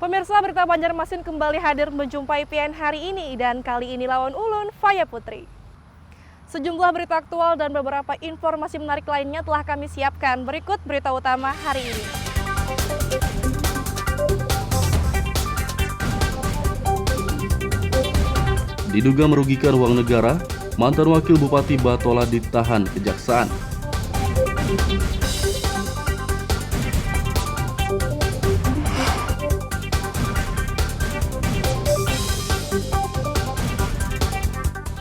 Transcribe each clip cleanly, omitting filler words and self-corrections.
Pemirsa, berita Banjarmasin kembali hadir menjumpai PN hari ini dan kali ini lawan ulun Faya Putri. Sejumlah berita aktual dan beberapa informasi menarik lainnya telah kami siapkan. Berikut berita utama hari ini. Diduga merugikan uang negara, mantan wakil Bupati Batola ditahan kejaksaan.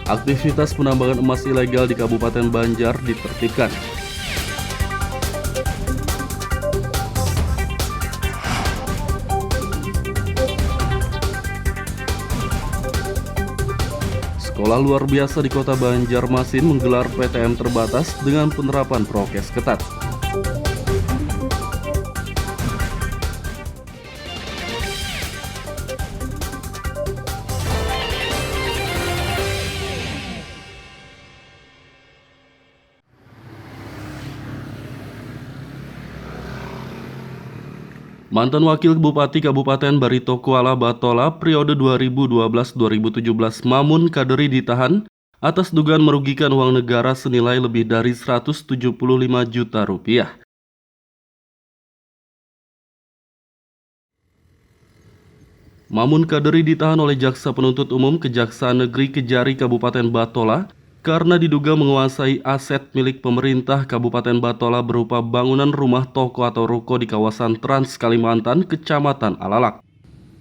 Aktivitas penambangan emas ilegal di Kabupaten Banjar ditertibkan. Sekolah luar biasa di Kota Banjarmasin menggelar PTM terbatas dengan penerapan prokes ketat. Mantan Wakil Bupati Kabupaten Barito Kuala Batola periode 2012-2017 Mamun Kaderi ditahan atas dugaan merugikan uang negara senilai lebih dari 175 juta rupiah. Mamun Kaderi ditahan oleh Jaksa Penuntut Umum Kejaksaan Negeri Kejari Kabupaten Batola karena diduga menguasai aset milik pemerintah Kabupaten Batola berupa bangunan rumah toko atau ruko di kawasan Trans Kalimantan, Kecamatan Alalak.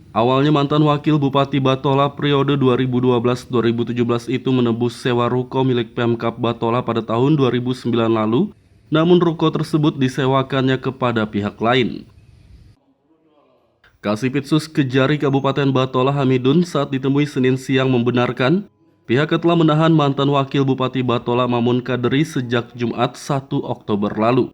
Awalnya mantan wakil Bupati Batola periode 2012-2017 itu menebus sewa ruko milik Pemkab Batola pada tahun 2009 lalu, namun ruko tersebut disewakannya kepada pihak lain. Kasipitsus Kejari Kabupaten Batola Hamidun saat ditemui Senin siang membenarkan pihak telah menahan mantan wakil Bupati Batola Mamun Kaderi sejak Jumat 1 Oktober lalu.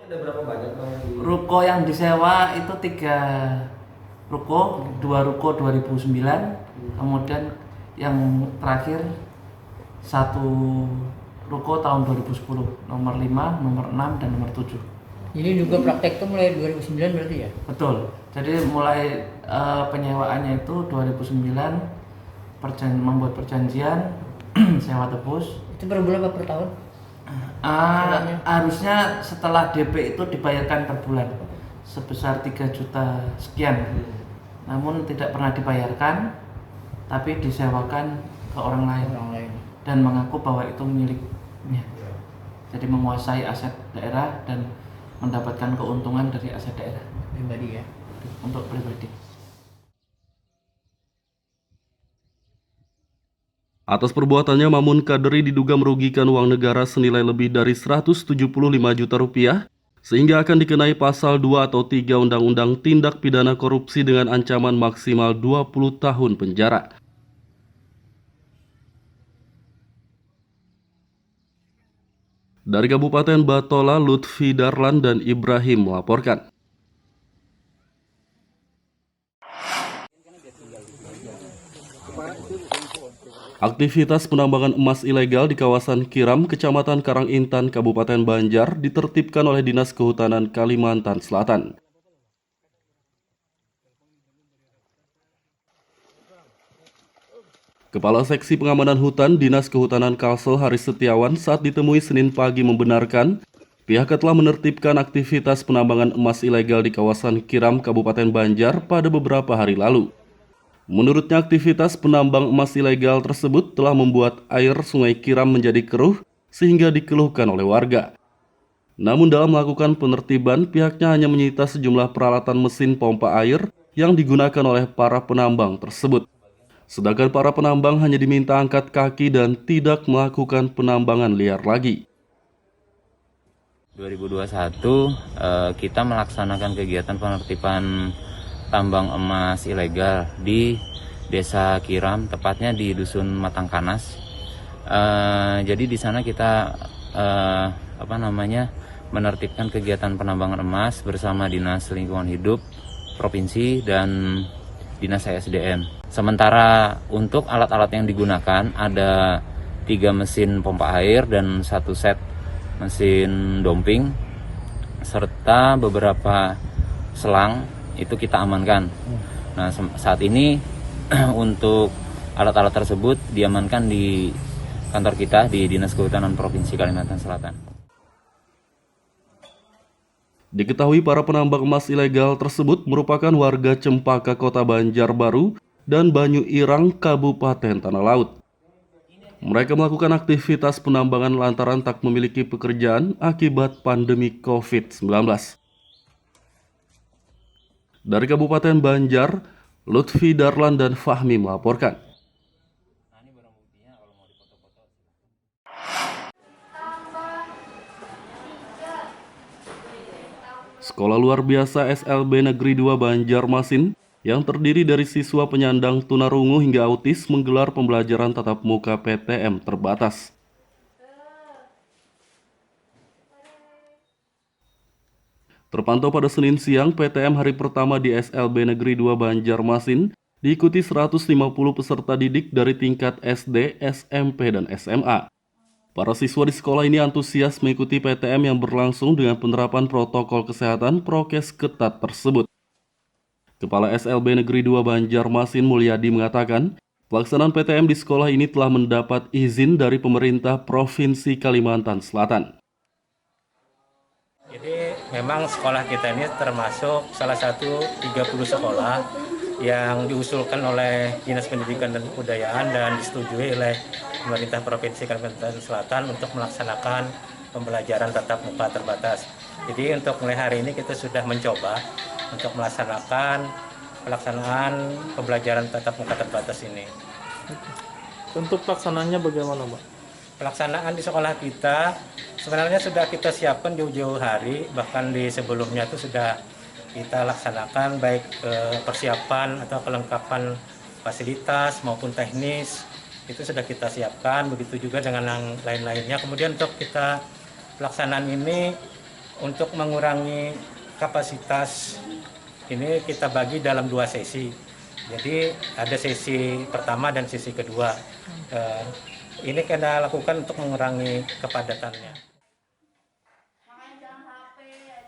Ada berapa banyak ruko yang disewa itu 3 ruko, 2 ruko 2009, kemudian yang terakhir 1 ruko tahun 2010, nomor 5, nomor 6, dan nomor 7. Jadi juga praktek itu mulai 2009 berarti ya? Betul, jadi mulai penyewaannya itu 2009, membuat perjanjian sewa tebus. Itu per bulan apa per tahun? Harusnya setelah DP itu dibayarkan per bulan sebesar 3 juta sekian, namun tidak pernah dibayarkan, tapi disewakan ke orang lain dan mengaku bahwa itu miliknya. Jadi menguasai aset daerah dan mendapatkan keuntungan dari aset daerah Pribadi ya? untuk pribadi. Atas perbuatannya, Mamun Kaderi diduga merugikan uang negara senilai lebih dari 175 juta rupiah, sehingga akan dikenai pasal 2 atau 3 Undang-Undang Tindak Pidana Korupsi dengan ancaman maksimal 20 tahun penjara. Dari Kabupaten Batola, Lutfi Darlan dan Ibrahim melaporkan. Aktivitas penambangan emas ilegal di kawasan Kiram, Kecamatan Karangintan, Kabupaten Banjar ditertibkan oleh Dinas Kehutanan Kalimantan Selatan. Kepala Seksi Pengamanan Hutan Dinas Kehutanan Kalsel Haris Setiawan saat ditemui Senin pagi membenarkan pihak telah menertibkan aktivitas penambangan emas ilegal di kawasan Kiram, Kabupaten Banjar pada beberapa hari lalu. Menurutnya, aktivitas penambang emas ilegal tersebut telah membuat air Sungai Kiram menjadi keruh sehingga dikeluhkan oleh warga. Namun dalam melakukan penertiban, pihaknya hanya menyita sejumlah peralatan mesin pompa air yang digunakan oleh para penambang tersebut. Sedangkan para penambang hanya diminta angkat kaki dan tidak melakukan penambangan liar lagi. 2021 kita melaksanakan kegiatan penertiban tambang emas ilegal di Desa Kiram, tepatnya di Dusun Matangkanas. Jadi di sana kita menertibkan kegiatan penambangan emas bersama Dinas Lingkungan Hidup Provinsi dan Dinas SDM. Sementara untuk alat-alat yang digunakan ada 3 mesin pompa air dan 1 set mesin dumping serta beberapa selang itu kita amankan. Nah, saat ini untuk alat-alat tersebut diamankan di kantor kita di Dinas Kehutanan Provinsi Kalimantan Selatan. Diketahui para penambang emas ilegal tersebut merupakan warga Cempaka, Kota Banjarbaru, dan Banyu Irang, Kabupaten Tanah Laut. Mereka melakukan aktivitas penambangan lantaran tak memiliki pekerjaan akibat pandemi COVID-19. Dari Kabupaten Banjar, Lutfi Darlan dan Fahmi melaporkan. Sekolah luar biasa SLB Negeri 2 Banjarmasin yang terdiri dari siswa penyandang tunarungu hingga autis menggelar pembelajaran tatap muka PTM terbatas. Terpantau pada Senin siang, PTM hari pertama di SLB Negeri 2 Banjarmasin diikuti 150 peserta didik dari tingkat SD, SMP, dan SMA. Para siswa di sekolah ini antusias mengikuti PTM yang berlangsung dengan penerapan protokol kesehatan prokes ketat tersebut. Kepala SLB Negeri 2 Banjarmasin Mulyadi mengatakan, pelaksanaan PTM di sekolah ini telah mendapat izin dari pemerintah Provinsi Kalimantan Selatan. Jadi memang sekolah kita ini termasuk salah satu 30 sekolah yang diusulkan oleh Dinas Pendidikan dan Kebudayaan dan disetujui oleh pemerintah Provinsi Kalimantan Selatan untuk melaksanakan pembelajaran tatap muka terbatas. Jadi untuk mulai hari ini kita sudah mencoba untuk melaksanakan pelaksanaan pembelajaran tatap muka terbatas ini. Untuk pelaksanaannya bagaimana, Pak? Pelaksanaan di sekolah kita sebenarnya sudah kita siapkan jauh-jauh hari, bahkan di sebelumnya itu sudah kita laksanakan baik persiapan atau kelengkapan fasilitas maupun teknis itu sudah kita siapkan, begitu juga dengan yang lain-lainnya. Kemudian untuk kita pelaksanaan ini untuk mengurangi kapasitas ini kita bagi dalam 2 sesi. Jadi ada sesi pertama dan sesi kedua. Ini kita lakukan untuk mengurangi kepadatannya.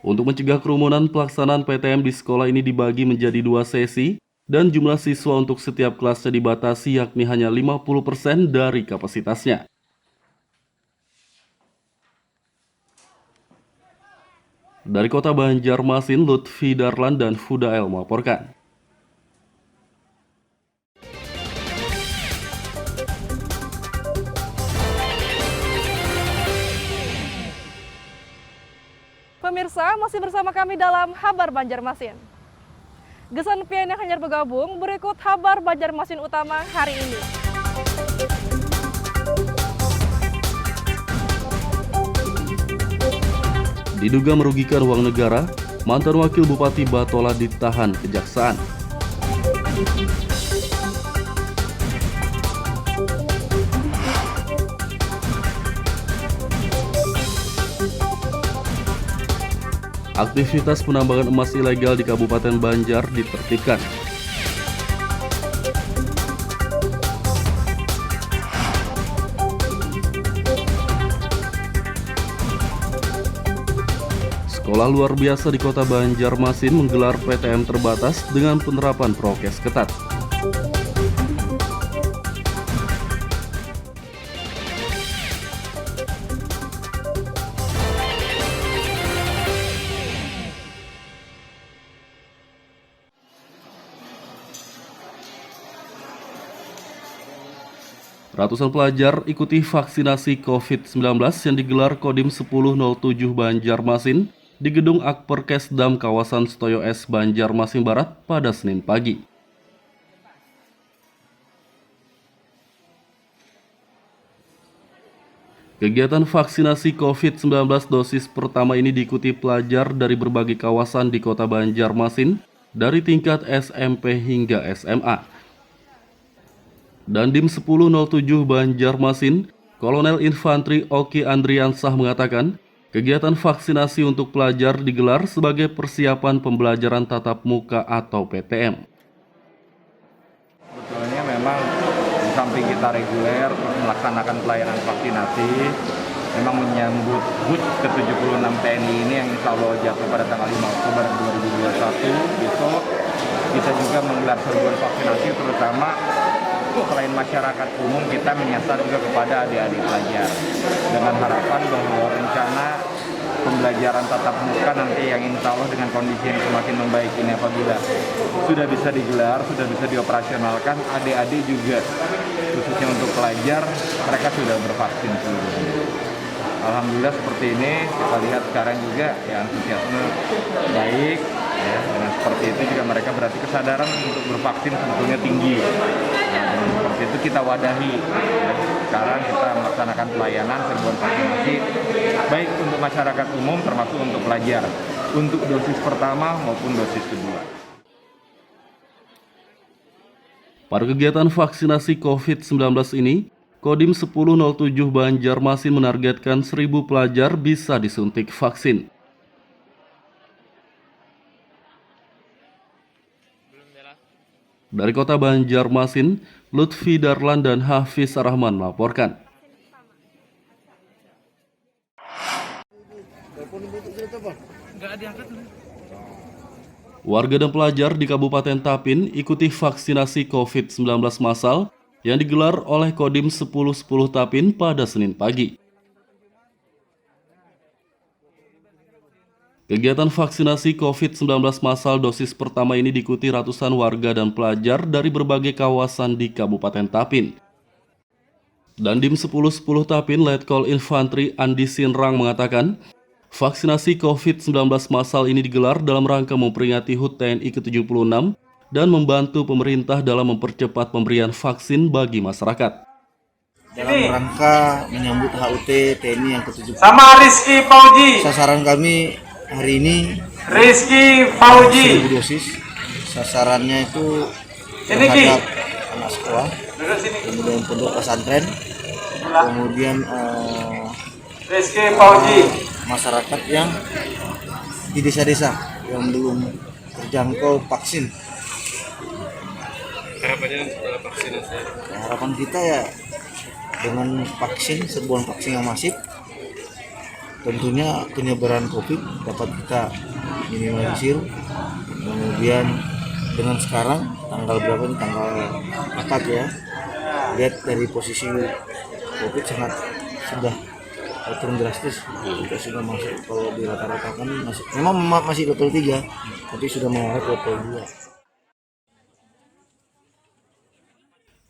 Untuk mencegah kerumunan, pelaksanaan PTM di sekolah ini dibagi menjadi 2 sesi dan jumlah siswa untuk setiap kelasnya dibatasi yakni hanya 50% dari kapasitasnya. Dari Kota Banjarmasin, Lutfi Darlan dan Fudael melaporkan. Pemirsa, masih bersama kami dalam Habar Banjarmasin. Gesan pian yang hanyar bergabung, berikut Habar Banjarmasin utama hari ini. Diduga merugikan uang negara, mantan wakil Bupati Batola ditahan Kejaksaan. Aktivitas penambangan emas ilegal di Kabupaten Banjar ditertibkan. Sekolah luar biasa di Kota Banjarmasin menggelar PTM terbatas dengan penerapan prokes ketat. Ratusan pelajar ikuti vaksinasi COVID-19 yang digelar Kodim 1007 Banjarmasin di Gedung Akperkesdam kawasan Setoyo S Banjarmasin Barat pada Senin pagi. Kegiatan vaksinasi COVID-19 dosis pertama ini diikuti pelajar dari berbagai kawasan di Kota Banjarmasin dari tingkat SMP hingga SMA. Dandim 1007 Banjarmasin, Kolonel Infantri Oki Andriansah mengatakan, kegiatan vaksinasi untuk pelajar digelar sebagai persiapan pembelajaran tatap muka atau PTM. Sebetulnya memang di samping kita reguler melaksanakan pelayanan vaksinasi, memang menyambut HUT ke-76 TNI ini yang insya Allah jatuh pada tanggal 5 Oktober 2021 besok. Kita juga menggelar serbuan vaksinasi, terutama selain masyarakat umum kita menyasar juga kepada adik-adik pelajar dengan harapan bahwa rencana pembelajaran tatap muka nanti yang insya Allah dengan kondisi yang semakin membaik ini apabila sudah bisa digelar, sudah bisa dioperasionalkan, adik-adik juga khususnya untuk pelajar mereka sudah bervaksin seluruhnya. Alhamdulillah seperti ini, kita lihat sekarang juga ya antusiasme baik ya, dengan seperti itu juga mereka berarti kesadaran untuk bervaksin sebetulnya tinggi. Nah, dengan seperti itu kita wadahi ya. Sekarang kita melaksanakan pelayanan serbuan vaksinasi baik untuk masyarakat umum termasuk untuk pelajar untuk dosis pertama maupun dosis kedua. Pada kegiatan vaksinasi COVID-19 ini, Kodim 1007 Banjarmasin menargetkan 1.000 pelajar bisa disuntik vaksin. Dari kota Banjarmasin, Lutfi Darlan dan Hafiz Rahman melaporkan. Warga dan pelajar di Kabupaten Tapin ikuti vaksinasi COVID-19 massal yang digelar oleh Kodim 1010 Tapin pada Senin pagi. Kegiatan vaksinasi COVID-19 massal dosis pertama ini diikuti ratusan warga dan pelajar dari berbagai kawasan di Kabupaten Tapin. Dandim 1010 Tapin Letkol Infantri Andi Sinrang mengatakan, vaksinasi COVID-19 massal ini digelar dalam rangka memperingati HUT TNI ke-76 dan membantu pemerintah dalam mempercepat pemberian vaksin bagi masyarakat. Dalam rangka menyambut HUT TNI yang ke-76. Sama Rizky Fauji. Sasaran kami hari ini Rizky Fauji. 1.000 dosis. Sasarannya itu terhadap anak sekolah, kemudian pondok pesantren, kemudian Rizky Fauji. Masyarakat yang di desa-desa yang belum terjangkau vaksin. Harapannya setelah vaksinasi? Harapan kita ya dengan vaksin, serbuan vaksin yang masif, tentunya penyebaran COVID dapat kita minimalisir. Kemudian dengan sekarang tanggal berapa ini, tanggal 4 ya, lihat dari posisi COVID sudah turun drastis. Kita sudah masuk, kalau di rata-rata kan masih level 3, tapi sudah mengarah ke level 2.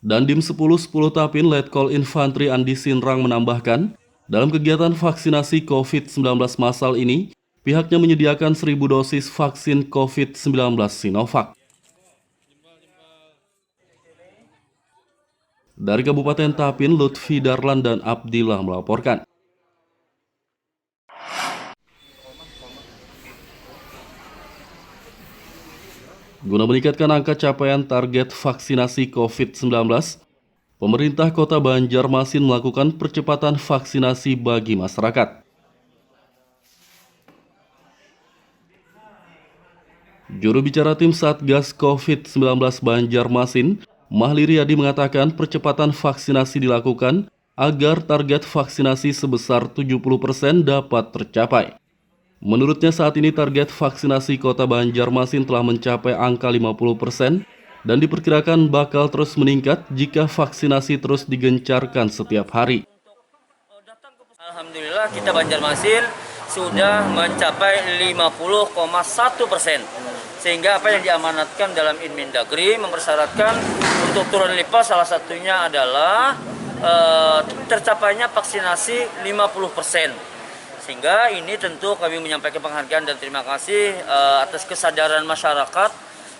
Dandim 1010 Tapin Letkol Infantri Andi Sinrang menambahkan, dalam kegiatan vaksinasi COVID-19 massal ini, pihaknya menyediakan 1.000 dosis vaksin COVID-19 Sinovac. Dari Kabupaten Tapin, Lutfi Darlan dan Abdillah melaporkan. Guna meningkatkan angka capaian target vaksinasi COVID-19, pemerintah Kota Banjarmasin melakukan percepatan vaksinasi bagi masyarakat. Juru bicara tim Satgas COVID-19 Banjarmasin, Mahli Riyadi mengatakan percepatan vaksinasi dilakukan agar target vaksinasi sebesar 70% dapat tercapai. Menurutnya saat ini target vaksinasi Kota Banjarmasin telah mencapai angka 50% dan diperkirakan bakal terus meningkat jika vaksinasi terus digencarkan setiap hari. Alhamdulillah kita Banjarmasin sudah mencapai 50,1%. Sehingga apa yang diamanatkan dalam Inmendagri mempersyaratkan untuk turun lipat salah satunya adalah tercapainya vaksinasi 50%. Sehingga ini tentu kami menyampaikan penghargaan dan terima kasih atas kesadaran masyarakat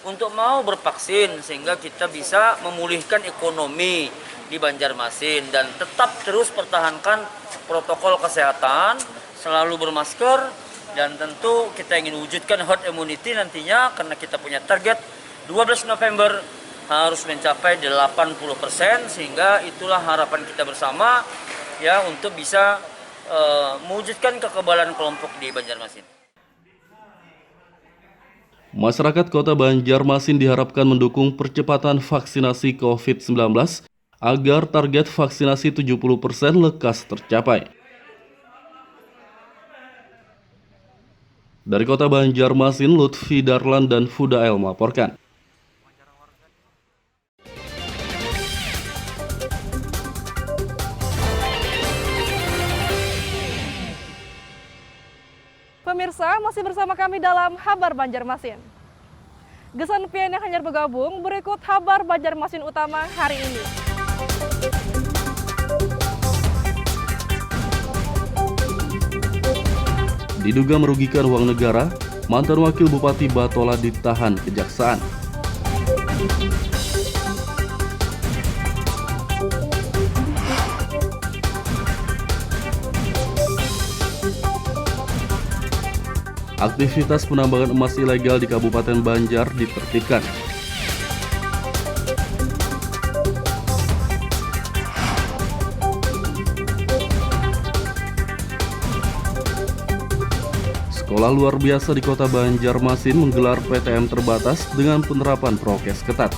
untuk mau bervaksin sehingga kita bisa memulihkan ekonomi di Banjarmasin dan tetap terus pertahankan protokol kesehatan, selalu bermasker dan tentu kita ingin wujudkan herd immunity nantinya karena kita punya target 12 November harus mencapai 80% sehingga itulah harapan kita bersama ya untuk bisa mewujudkan kekebalan kelompok di Banjarmasin. Masyarakat Kota Banjarmasin diharapkan mendukung percepatan vaksinasi COVID-19 agar target vaksinasi 70% lekas tercapai. Dari kota Banjarmasin, Lutfi Darlan dan Fudael melaporkan. Pemirsa, masih bersama kami dalam Habar Banjarmasin. Gesan pian yang hanyar bergabung, berikut Habar Banjarmasin utama hari ini. Diduga merugikan uang negara, mantan wakil Bupati Batola ditahan kejaksaan. Aktivitas penambangan emas ilegal di Kabupaten Banjar ditertibkan. Sekolah luar biasa di kota Banjarmasin menggelar PTM terbatas dengan penerapan prokes ketat.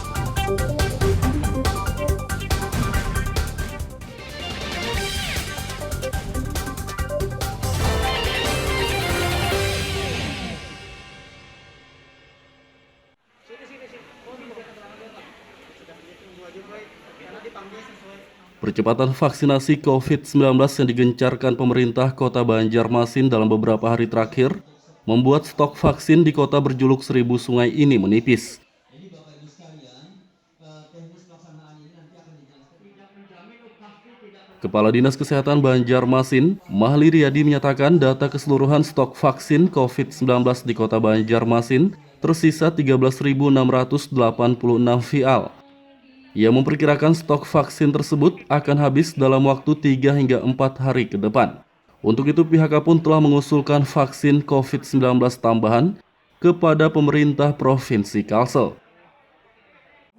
Percepatan vaksinasi COVID-19 yang digencarkan pemerintah kota Banjarmasin dalam beberapa hari terakhir membuat stok vaksin di kota berjuluk 1000 sungai ini menipis. Kepala Dinas Kesehatan Banjarmasin, Mahli Riyadi menyatakan data keseluruhan stok vaksin COVID-19 di kota Banjarmasin tersisa 13.686 vial. Ia memperkirakan stok vaksin tersebut akan habis dalam waktu 3 hingga 4 hari ke depan. Untuk itu pihaknya pun telah mengusulkan vaksin COVID-19 tambahan kepada pemerintah Provinsi Kalsel.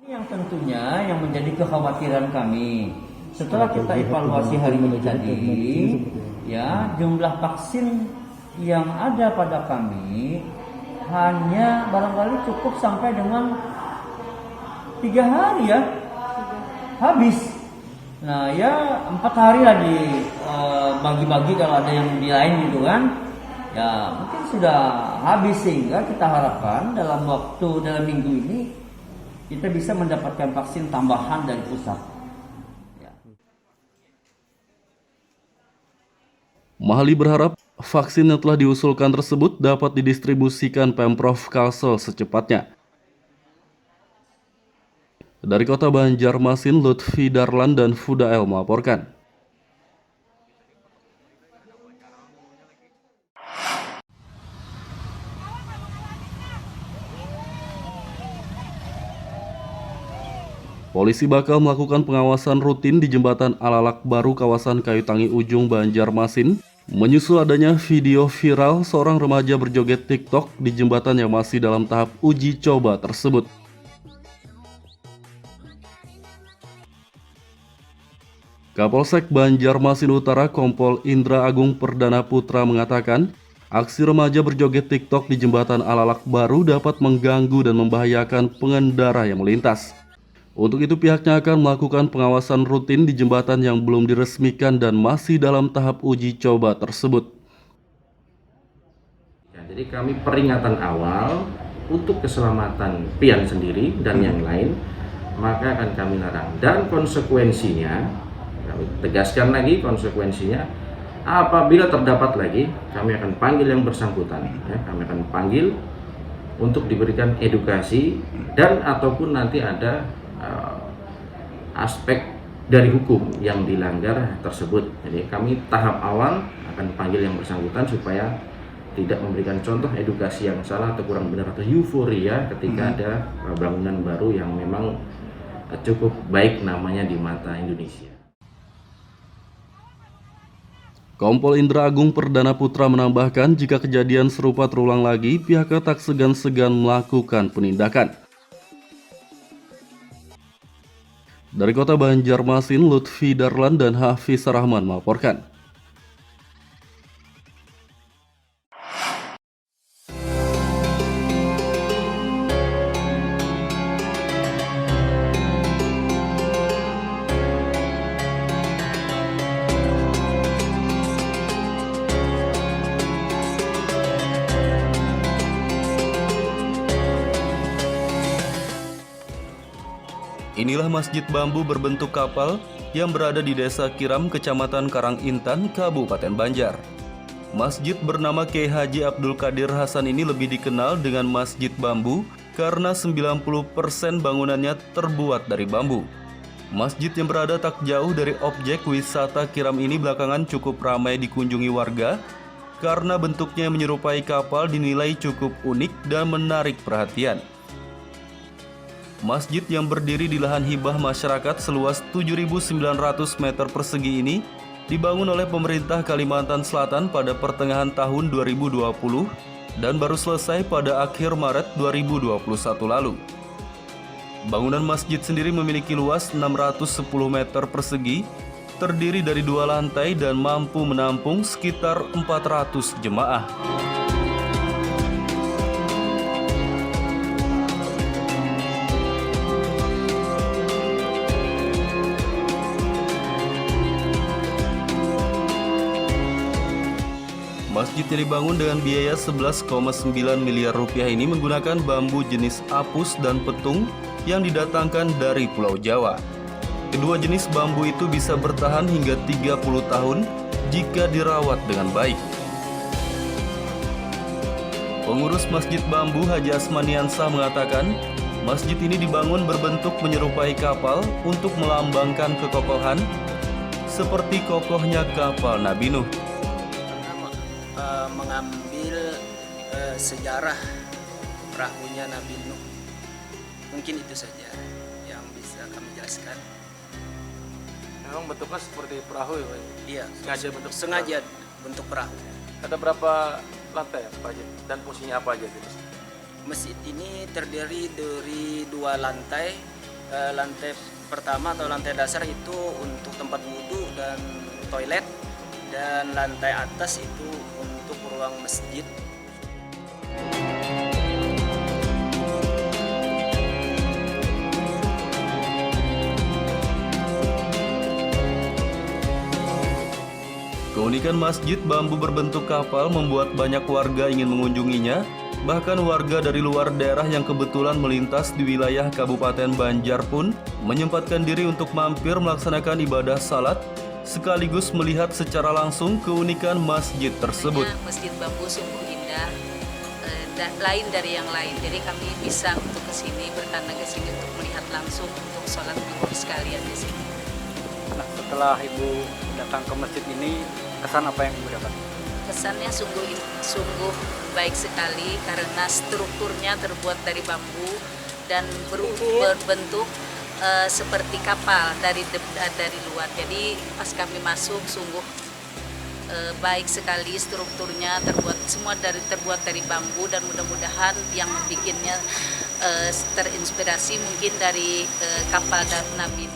Ini yang tentunya yang menjadi kekhawatiran kami. Setelah kita evaluasi hari ini tadi, ya jumlah vaksin yang ada pada kami hanya barangkali cukup sampai dengan 3 hari ya. Habis. Nah ya 4 hari lah dibagi-bagi kalau ada yang di lain gitu kan. Ya mungkin sudah habis sehingga kita harapkan dalam minggu ini kita bisa mendapatkan vaksin tambahan dari pusat. Ya. Mahli berharap vaksin yang telah diusulkan tersebut dapat didistribusikan Pemprov Kalsel secepatnya. Dari kota Banjarmasin, Lutfi Darlan dan Fudael melaporkan. Polisi bakal melakukan pengawasan rutin di jembatan Alalak Baru kawasan Kayutangi Ujung Banjarmasin, menyusul adanya video viral seorang remaja berjoget TikTok di jembatan yang masih dalam tahap uji coba tersebut. Kapolsek Banjarmasin Utara Kompol Indra Agung Perdana Putra mengatakan, aksi remaja berjoget TikTok di jembatan Alalak Baru dapat mengganggu dan membahayakan pengendara yang melintas. Untuk itu pihaknya akan melakukan pengawasan rutin di jembatan yang belum diresmikan dan masih dalam tahap uji coba tersebut. Ya, jadi kami peringatan awal untuk keselamatan pian sendiri dan yang lain, maka akan kami larang. Dan konsekuensinya, kami tegaskan lagi konsekuensinya, apabila terdapat lagi, kami akan panggil yang bersangkutan. Ya, kami akan panggil untuk diberikan edukasi dan ataupun nanti ada aspek dari hukum yang dilanggar tersebut. Jadi kami tahap awal akan panggil yang bersangkutan supaya tidak memberikan contoh edukasi yang salah atau kurang benar atau euforia ketika ada bangunan baru yang memang cukup baik namanya di mata Indonesia. Kompol Indra Agung Perdana Putra menambahkan jika kejadian serupa terulang lagi, pihaknya tak segan-segan melakukan penindakan. Dari kota Banjarmasin, Lutfi Darlan dan Hafiz Rahman melaporkan. Inilah masjid bambu berbentuk kapal yang berada di Desa Kiram, Kecamatan Karangintan, Kabupaten Banjar. Masjid bernama Kiai Haji Abdul Qadir Hasan ini lebih dikenal dengan Masjid Bambu karena 90% bangunannya terbuat dari bambu. Masjid yang berada tak jauh dari objek wisata Kiram ini belakangan cukup ramai dikunjungi warga karena bentuknya yang menyerupai kapal dinilai cukup unik dan menarik perhatian. Masjid yang berdiri di lahan hibah masyarakat seluas 7.900 meter persegi ini dibangun oleh pemerintah Kalimantan Selatan pada pertengahan tahun 2020 dan baru selesai pada akhir Maret 2021 lalu. Bangunan masjid sendiri memiliki luas 610 meter persegi, terdiri dari 2 lantai dan mampu menampung sekitar 400 jemaah. Masjid yang dibangun dengan biaya 11,9 miliar rupiah ini menggunakan bambu jenis apus dan petung yang didatangkan dari Pulau Jawa. Kedua jenis bambu itu bisa bertahan hingga 30 tahun jika dirawat dengan baik. Pengurus Masjid Bambu Haji Asmaniansah mengatakan, masjid ini dibangun berbentuk menyerupai kapal untuk melambangkan kekokohan seperti kokohnya kapal Nabi Nuh. Mengambil sejarah perahunya Nabi Nuh. Mungkin itu saja yang bisa kami jelaskan. Memang bentuknya seperti perahu ya Pak? Iya, sengaja bentuk perahu. Ada berapa lantai ya Pak Haji? Dan fungsinya apa aja di masjid? Masjid ini terdiri dari 2 lantai. Lantai pertama atau lantai dasar itu untuk tempat wudhu dan toilet. Dan lantai atas itu untuk ruang masjid. Keunikan masjid bambu berbentuk kapal membuat banyak warga ingin mengunjunginya. Bahkan warga dari luar daerah yang kebetulan melintas di wilayah Kabupaten Banjar pun menyempatkan diri untuk mampir melaksanakan ibadah salat sekaligus melihat secara langsung keunikan masjid tersebut. Masjid Bambu sungguh indah dan lain dari yang lain. Jadi kami bisa untuk kesini, bertanda ke sini untuk melihat langsung untuk sholat zuhur sekalian di sini. Nah, setelah Ibu datang ke masjid ini, kesan apa yang Ibu dapat? Kesannya sungguh baik sekali karena strukturnya terbuat dari bambu dan berbentuk seperti kapal dari luar. Jadi pas kami masuk sungguh baik sekali strukturnya, terbuat dari bambu dan mudah-mudahan yang membuatnya terinspirasi mungkin dari kapal Nabi.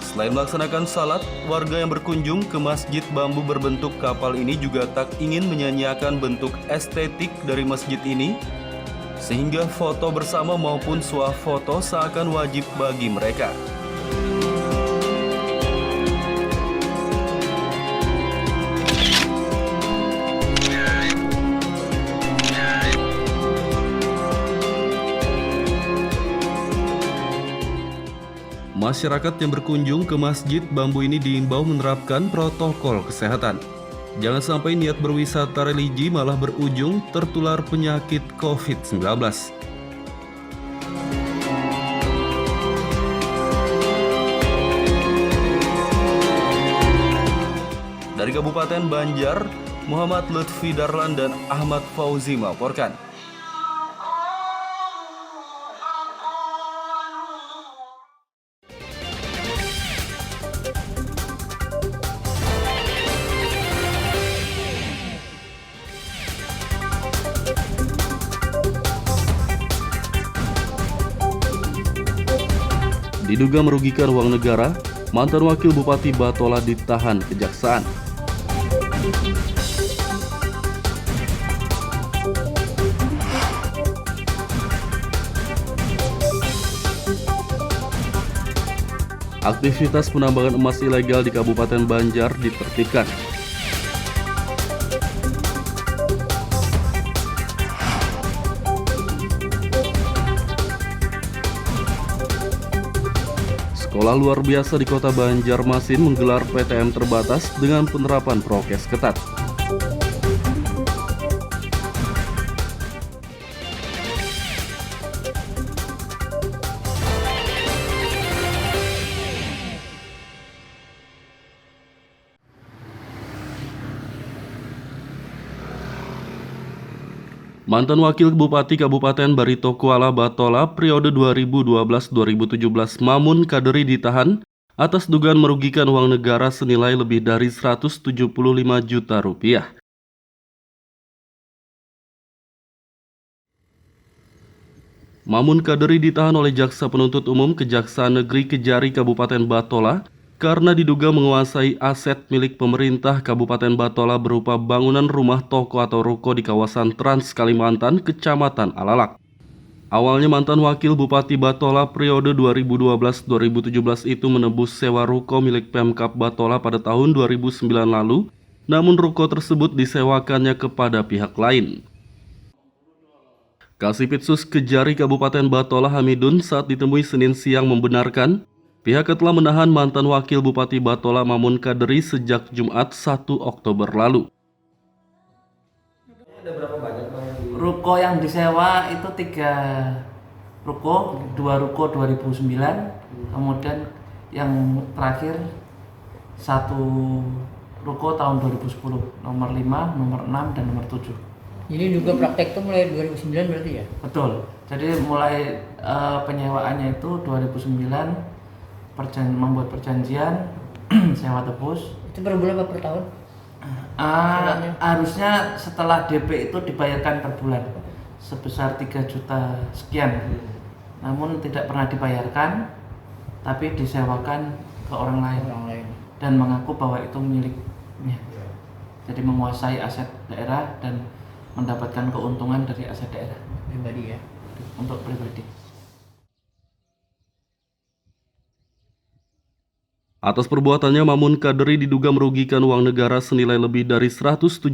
Selain melaksanakan salat, warga yang berkunjung ke masjid bambu berbentuk kapal ini juga tak ingin menyanyiakan bentuk estetik dari masjid ini, sehingga foto bersama maupun swafoto seakan wajib bagi mereka. Masyarakat yang berkunjung ke masjid bambu ini diimbau menerapkan protokol kesehatan. Jangan sampai niat berwisata religi malah berujung tertular penyakit COVID-19. Dari Kabupaten Banjar, Muhammad Lutfi Darlan dan Ahmad Fauzi melaporkan. Diduga merugikan uang negara, mantan wakil Bupati Batola ditahan kejaksaan. Aktivitas penambangan emas ilegal di Kabupaten Banjar ditertibkan. Sekolah luar biasa di kota Banjarmasin menggelar PTM terbatas dengan penerapan prokes ketat. Mantan Wakil Bupati Kabupaten Barito Kuala Batola periode 2012-2017 Mamun Kaderi ditahan atas dugaan merugikan uang negara senilai lebih dari 175 juta rupiah. Mamun Kaderi ditahan oleh Jaksa Penuntut Umum Kejaksaan Negeri Kejari Kabupaten Batola karena diduga menguasai aset milik pemerintah Kabupaten Batola berupa bangunan rumah toko atau ruko di kawasan Trans Kalimantan, Kecamatan Alalak. Awalnya mantan Wakil Bupati Batola periode 2012-2017 itu menebus sewa ruko milik Pemkab Batola pada tahun 2009 lalu, namun ruko tersebut disewakannya kepada pihak lain. Kasipitsus Kejari Kabupaten Batola Hamidun saat ditemui Senin siang membenarkan pihaknya telah menahan mantan Wakil Bupati Batola Mamun Kaderi sejak Jumat 1 Oktober lalu. Ruko yang disewa itu 3 ruko, 2 ruko 2009, kemudian yang terakhir 1 ruko tahun 2010, nomor 5, nomor 6, dan nomor 7. Jadi juga praktek itu mulai 2009 berarti ya? Betul, jadi mulai penyewaannya itu 2009, membuat perjanjian sewa tebus. Itu per bulan apa per tahun? Harusnya setelah DP itu dibayarkan per bulan sebesar 3 juta sekian. Namun tidak pernah dibayarkan, tapi disewakan ke orang lain dan mengaku bahwa itu miliknya. Jadi menguasai aset daerah dan mendapatkan keuntungan dari aset daerah. Pribadi ya? Untuk pribadi. Atas perbuatannya, Mamun Kaderi diduga merugikan uang negara senilai lebih dari 175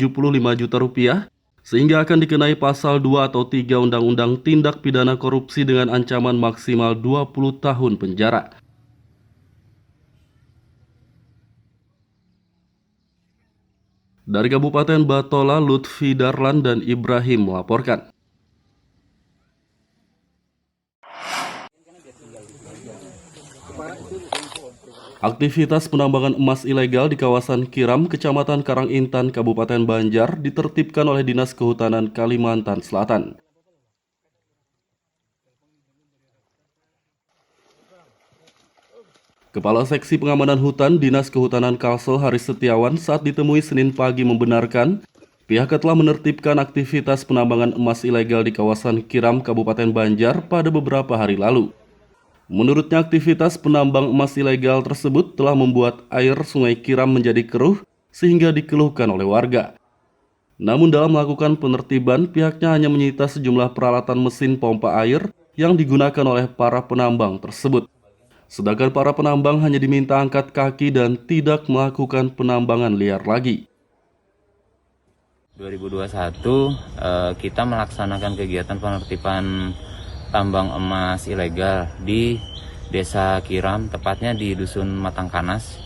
juta rupiah, sehingga akan dikenai pasal 2 atau 3 Undang-Undang Tindak Pidana Korupsi dengan ancaman maksimal 20 tahun penjara. Dari Kabupaten Batola, Lutfi Darlan dan Ibrahim melaporkan. Aktivitas penambangan emas ilegal di kawasan Kiram, Kecamatan Karangintan, Kabupaten Banjar ditertibkan oleh Dinas Kehutanan Kalimantan Selatan. Kepala Seksi Pengamanan Hutan Dinas Kehutanan Kalsel Haris Setiawan saat ditemui Senin pagi membenarkan pihaknya telah menertibkan aktivitas penambangan emas ilegal di kawasan Kiram, Kabupaten Banjar pada beberapa hari lalu. Menurutnya, aktivitas penambang emas ilegal tersebut telah membuat air Sungai Kiram menjadi keruh sehingga dikeluhkan oleh warga. Namun dalam melakukan penertiban, pihaknya hanya menyita sejumlah peralatan mesin pompa air yang digunakan oleh para penambang tersebut. Sedangkan para penambang hanya diminta angkat kaki dan tidak melakukan penambangan liar lagi. 2021 kita melaksanakan kegiatan penertiban tambang emas ilegal di Desa Kiram, tepatnya di Dusun Matangkanas.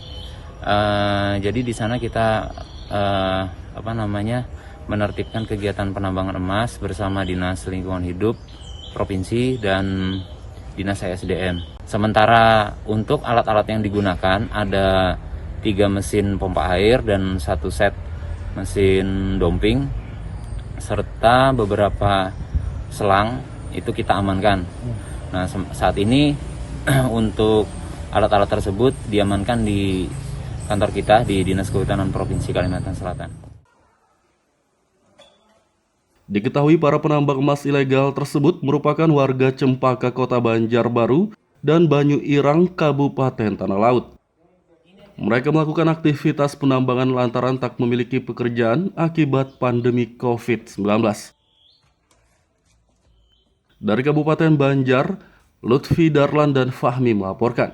Jadi di sana kita menertibkan kegiatan penambangan emas bersama Dinas Lingkungan Hidup Provinsi dan Dinas SDM. Sementara untuk alat-alat yang digunakan ada 3 mesin pompa air dan 1 set mesin dumping serta beberapa selang itu kita amankan. Nah, saat ini untuk alat-alat tersebut diamankan di kantor kita di Dinas Kehutanan Provinsi Kalimantan Selatan. Diketahui para penambang emas ilegal tersebut merupakan warga Cempaka, Kota Banjarbaru dan Banyu Irang, Kabupaten Tanah Laut. Mereka melakukan aktivitas penambangan lantaran tak memiliki pekerjaan akibat pandemi COVID-19. Dari Kabupaten Banjar, Lutfi Darlan dan Fahmi melaporkan.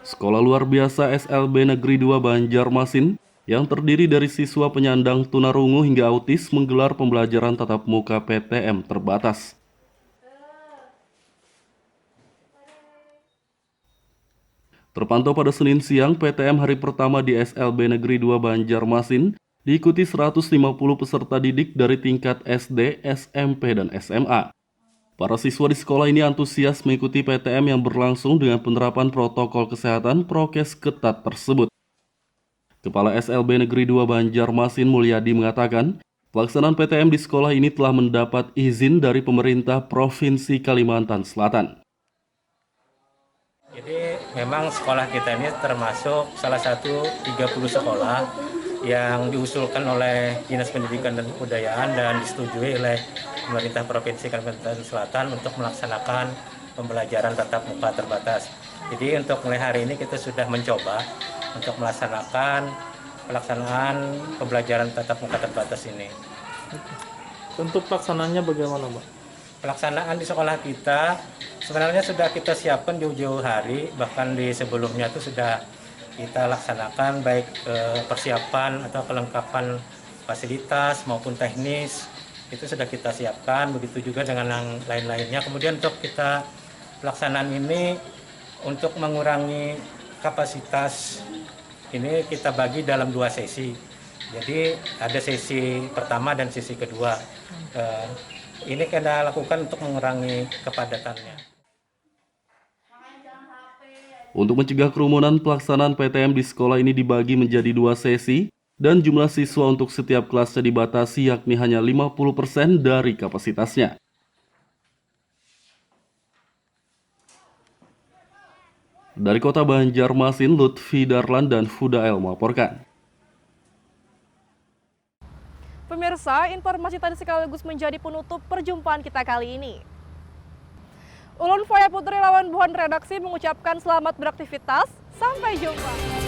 Sekolah luar biasa SLB Negeri 2 Banjarmasin yang terdiri dari siswa penyandang tunarungu hingga autis menggelar pembelajaran tatap muka PTM terbatas. Terpantau pada Senin siang, PTM hari pertama di SLB Negeri 2 Banjarmasin diikuti 150 peserta didik dari tingkat SD, SMP, dan SMA. Para siswa di sekolah ini antusias mengikuti PTM yang berlangsung dengan penerapan protokol kesehatan prokes ketat tersebut. Kepala SLB Negeri 2 Banjarmasin Mulyadi mengatakan, pelaksanaan PTM di sekolah ini telah mendapat izin dari pemerintah Provinsi Kalimantan Selatan. Jadi memang sekolah kita ini termasuk salah satu 30 sekolah yang diusulkan oleh Dinas Pendidikan dan Kebudayaan dan disetujui oleh pemerintah Provinsi Kalimantan Selatan untuk melaksanakan pembelajaran tatap muka terbatas. Jadi untuk mulai hari ini kita sudah mencoba untuk melaksanakan pelaksanaan pembelajaran tatap muka terbatas ini. Untuk pelaksanaannya bagaimana, Pak? Pelaksanaan di sekolah kita sebenarnya sudah kita siapkan jauh-jauh hari, bahkan di sebelumnya itu sudah kita laksanakan baik persiapan atau kelengkapan fasilitas maupun teknis itu sudah kita siapkan, begitu juga dengan yang lain-lainnya. Kemudian untuk kita pelaksanaan ini untuk mengurangi kapasitas ini kita bagi dalam 2 sesi. Jadi ada sesi pertama dan sesi kedua. Ini kita lakukan untuk mengurangi kepadatannya. Untuk mencegah kerumunan, pelaksanaan PTM di sekolah ini dibagi menjadi 2 sesi dan jumlah siswa untuk setiap kelasnya dibatasi yakni hanya 50% dari kapasitasnya. Dari Kota Banjarmasin, Lutfi Darlan dan Fudael melaporkan. Pemirsa, informasi tadi sekaligus menjadi penutup perjumpaan kita kali ini. Ulun Faya Putri lawan Buhan Redaksi mengucapkan selamat beraktivitas. Sampai jumpa.